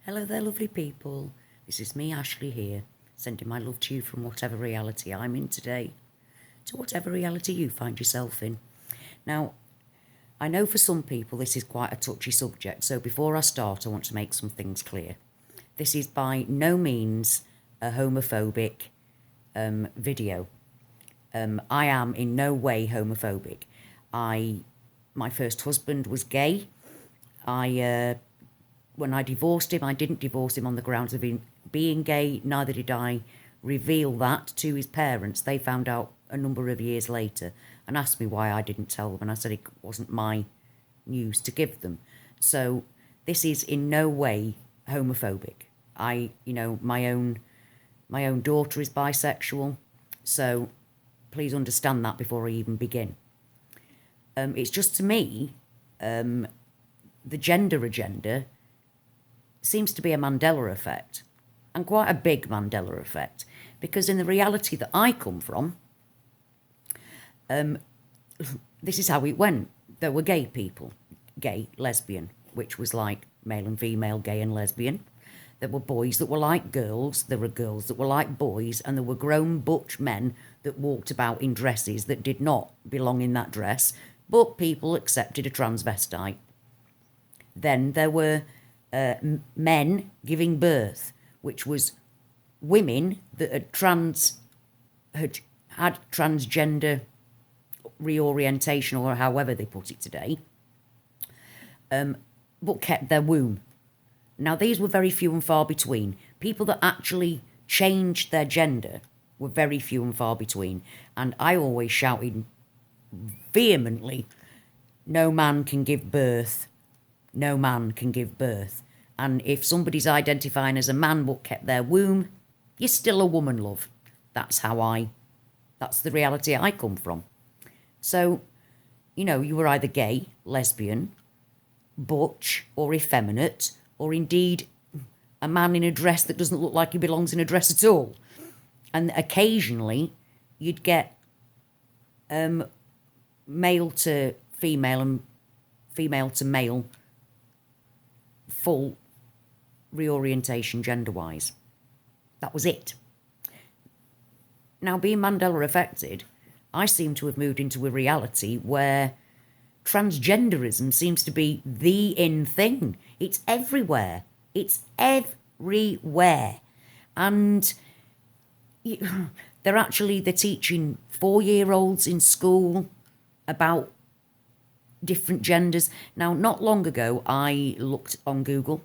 Hello there, lovely people. This is me, Ashley, here, sending my love to you from whatever reality I'm in today, to whatever reality you find yourself in. Now, I know for some people this is quite a touchy subject, so before I start, I want to make some things clear. This is by no means a homophobic video. I am in no way homophobic. My first husband was gay. When I divorced him, I didn't divorce him on the grounds of him being gay, neither did I reveal that to his parents. They found out a number of years later and asked me why I didn't tell them, and I said it wasn't my news to give them. So this is in no way homophobic. My own daughter is bisexual, so please understand that before I even begin. It's just, to me, the gender agenda seems to be a Mandela effect, and quite a big Mandela effect, because in the reality that I come from, this is how it went. There were gay people, gay, lesbian, which was like male and female, gay and lesbian. There were boys that were like girls, there were girls that were like boys, and there were grown butch men that walked about in dresses that did not belong in that dress, but people accepted a transvestite. Then there were men giving birth, which was women that had had transgender reorientation, or however they put it today, but kept their womb. Now, these were very few and far between. People that actually changed their gender were very few and far between. And I always shouted vehemently, no man can give birth. No man can give birth. And if somebody's identifying as a man but kept their womb, you're still a woman, love. That's the reality I come from. So, you were either gay, lesbian, butch, or effeminate, or indeed a man in a dress that doesn't look like he belongs in a dress at all. And occasionally you'd get male to female and female to male full reorientation gender-wise. That was it. Now, being Mandela affected, I seem to have moved into a reality where transgenderism seems to be the in thing. It's everywhere. It's everywhere. And they're teaching 4-year-olds in school about different genders. Now, not long ago, I looked on Google,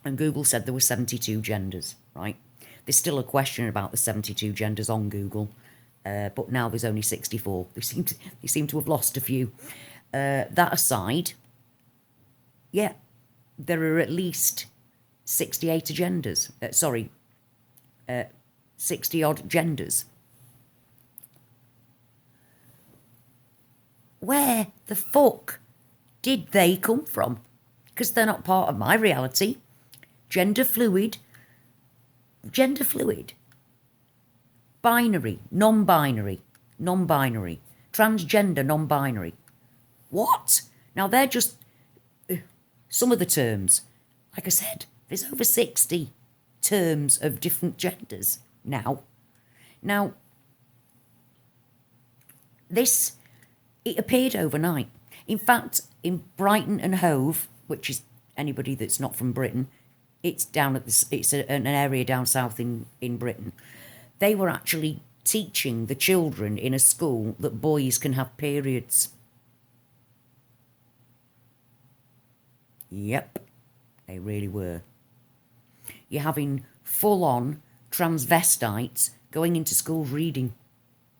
and Google said there were 72 genders, right? There's still a question about the 72 genders on Google, but now there's only 64. They seem to have lost a few. That aside, yeah, there are at least 68 genders. 60-odd genders. Where the fuck did they come from? Because they're not part of my reality. Gender fluid, binary, non-binary, transgender, non-binary. What? Now, they're just some of the terms. Like I said, there's over 60 terms of different genders now. Now, it appeared overnight. In fact, in Brighton and Hove, which is anybody that's not from Britain, it's an area down south in Britain. They were actually teaching the children in a school that boys can have periods. Yep, they really were. You're having full-on transvestites going into school reading.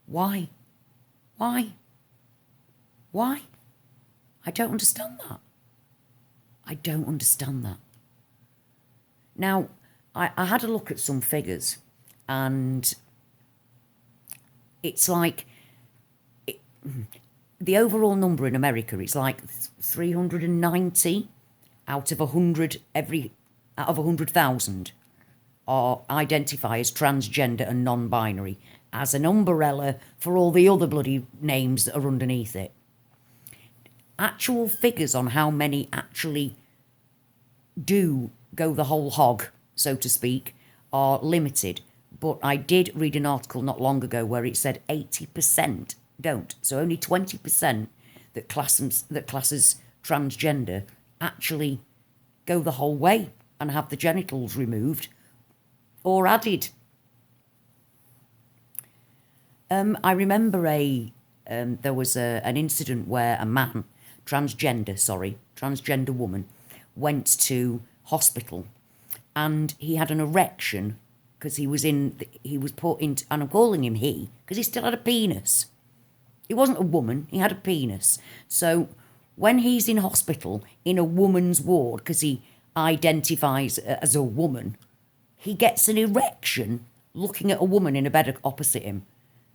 Why? I don't understand that. Now, I had a look at some figures, and it's like the overall number in America, it's like 390 out of 100,000 identify as transgender and non-binary, as an umbrella for all the other bloody names that are underneath it. Actual figures on how many actually do go the whole hog, so to speak, are limited. But I did read an article not long ago where it said 80% don't. So only 20% that classes transgender actually go the whole way and have the genitals removed or added. I remember there was an incident where a man, transgender woman, went to hospital, and he had an erection because he was put into, and I'm calling him he because he still had a penis. He wasn't a woman, he had a penis. So when he's in hospital in a woman's ward because he identifies as a woman, he gets an erection looking at a woman in a bed opposite him.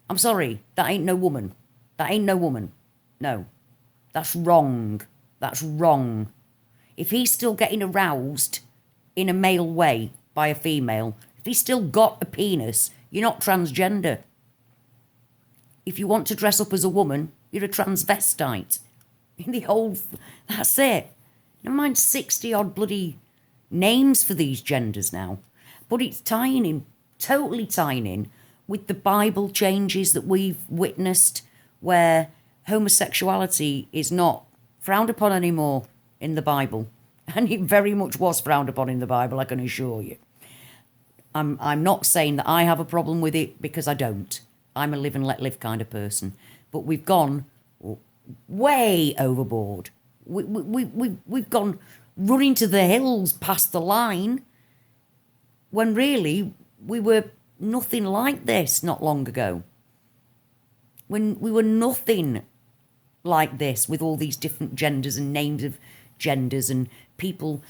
I'm sorry, that ain't no woman. That ain't no woman. No, that's wrong. That's wrong. If he's still getting aroused in a male way by a female, if he's still got a penis, you're not transgender. If you want to dress up as a woman, you're a transvestite. That's it. Never mind 60 odd bloody names for these genders now. But it's tying in, totally tying in with the Bible changes that we've witnessed, where homosexuality is not frowned upon anymore in the Bible. And it very much was frowned upon in the Bible, I can assure you. I'm not saying that I have a problem with it, because I don't. I'm a live and let live kind of person. But we've gone way overboard. We've gone running to the hills past the line, when really we were nothing like this not long ago. When we were nothing like this, with all these different genders and names of genders and people,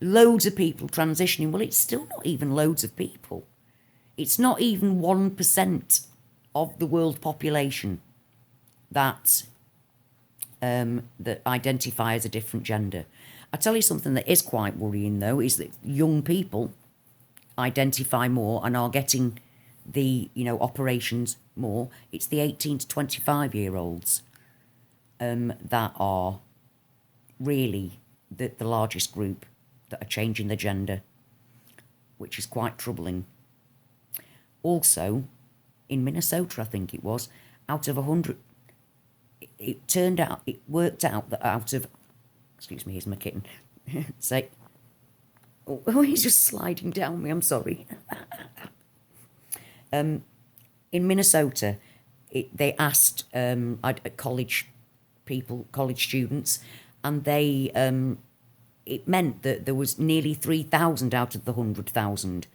loads of people transitioning. Well, it's still not even loads of people. It's not even 1% of the world population that identify as a different gender. I tell you something that is quite worrying, though, is that young people identify more and are getting the operations more. It's the 18 to 25-year-olds that are really the largest group that are changing the gender, which is quite troubling. Also, in Minnesota, I think it was, out of 100, it worked out that out of, excuse me, here's my kitten, oh, he's just sliding down me, I'm sorry. In Minnesota, they asked college students, and it meant that there was nearly 3,000 out of the 100,000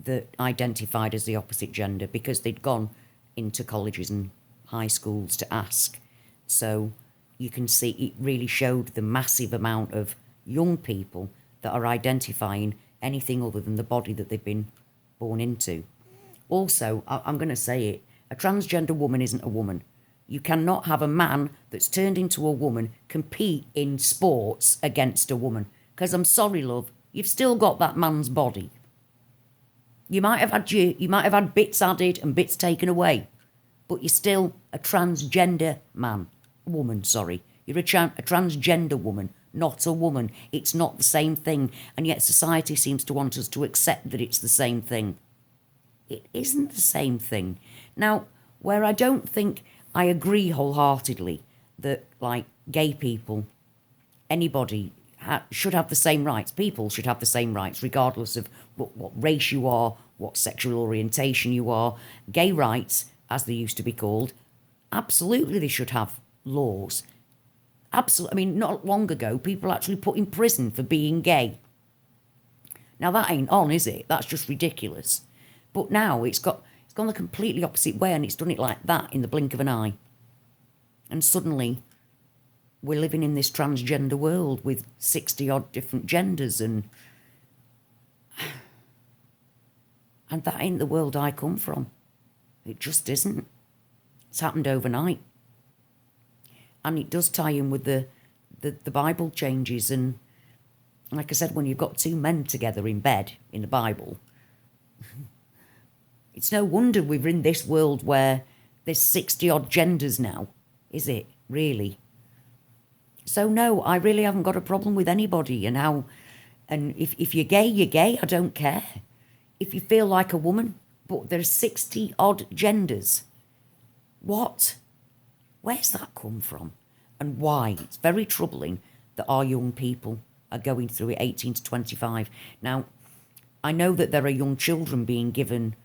that identified as the opposite gender, because they'd gone into colleges and high schools to ask. So you can see it really showed the massive amount of young people that are identifying anything other than the body that they've been born into. Also, I'm going to say it, a transgender woman isn't a woman. You cannot have a man that's turned into a woman compete in sports against a woman. Because I'm sorry, love, you've still got that man's body. You might have had bits added and bits taken away, but you're still a transgender woman. You're a transgender woman, not a woman. It's not the same thing, and yet society seems to want us to accept that it's the same thing. It isn't the same thing. Now, where I don't think I agree wholeheartedly that, like, gay people, anybody should have the same rights. People should have the same rights, regardless of what race you are, what sexual orientation you are. Gay rights, as they used to be called, absolutely they should have laws. Absolutely. I mean, not long ago, people actually put in prison for being gay. Now, that ain't on, is it? That's just ridiculous. But now it's gone the completely opposite way, and it's done it like that in the blink of an eye. And suddenly, we're living in this transgender world with 60-odd different genders, and that ain't the world I come from. It just isn't. It's happened overnight. And it does tie in with the Bible changes, and like I said, when you've got two men together in bed in the Bible, it's no wonder we're in this world where there's 60-odd genders now, is it, really? So no, I really haven't got a problem with anybody and how And if you're gay, you're gay. I don't care. If you feel like a woman, but there's 60 odd genders. What? Where's that come from? And why? It's very troubling that our young people are going through it 18 to 25. Now, I know that there are young children being given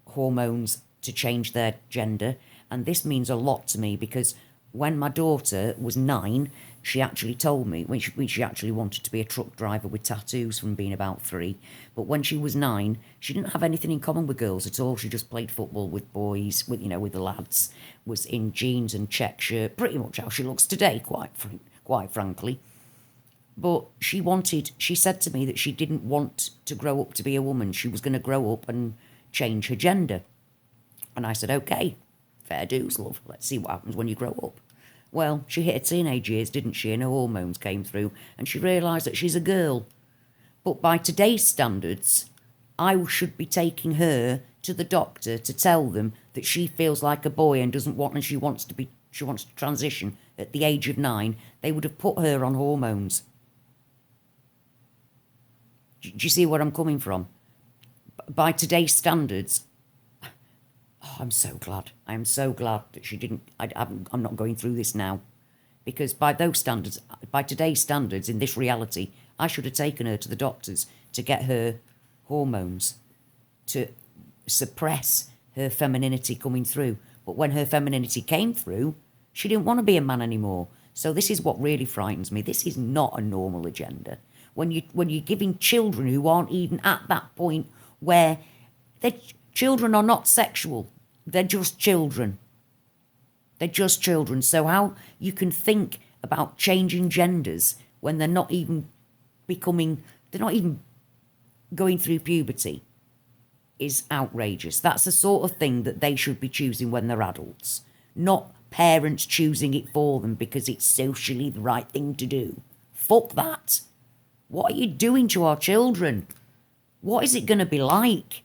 hormones to change their gender, and this means a lot to me because when my daughter was 9, she actually told me, when she actually wanted to be a truck driver with tattoos from being about 3, but when she was 9, she didn't have anything in common with girls at all. She just played football with boys, with the lads, was in jeans and check shirt, pretty much how she looks today, quite frankly. But she said to me that she didn't want to grow up to be a woman. She was going to grow up and change her gender. And I said, okay, fair dues, love. Let's see what happens when you grow up. Well, she hit her teenage years, didn't she? And her hormones came through, and she realised that she's a girl. But by today's standards, I should be taking her to the doctor to tell them that she feels like a boy and doesn't want, and she wants to transition at the age of 9. They would have put her on hormones. Do you see where I'm coming from? By today's standards, oh, I'm so glad. I am so glad that she didn't. I'm not going through this now, because by those standards, by today's standards, in this reality, I should have taken her to the doctors to get her hormones to suppress her femininity coming through. But when her femininity came through, she didn't want to be a man anymore. So this is what really frightens me. This is not a normal agenda. When you're giving children who aren't even at that point where children are not sexual, they're just children. They're just children. So how you can think about changing genders when they're not even going through puberty is outrageous. That's the sort of thing that they should be choosing when they're adults, not parents choosing it for them because it's socially the right thing to do. Fuck that. What are you doing to our children? What is it going to be like?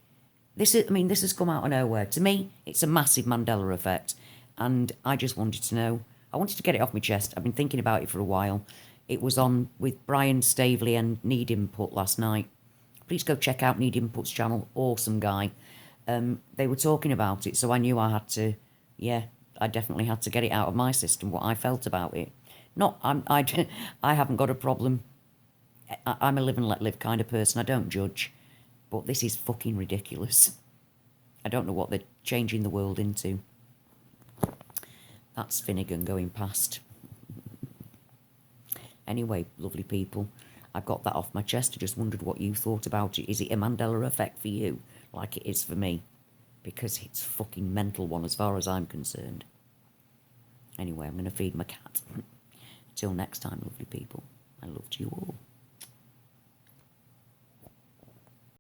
This has come out of nowhere. To me, it's a massive Mandela effect. And I just wanted to know. I wanted to get it off my chest. I've been thinking about it for a while. It was on with Brian Staveley and Need Input last night. Please go check out Need Input's channel. Awesome guy. They were talking about it, so I knew I had to, I definitely had to get it out of my system, what I felt about it. I haven't got a problem. I'm a live and let live kind of person. I don't judge. But this is fucking ridiculous. I don't know what they're changing the world into. That's Finnegan going past. Anyway, lovely people, I got that off my chest. I just wondered what you thought about it. Is it a Mandela effect for you, like it is for me? Because it's a fucking mental one as far as I'm concerned. Anyway, I'm going to feed my cat. Till next time, lovely people, I love you all.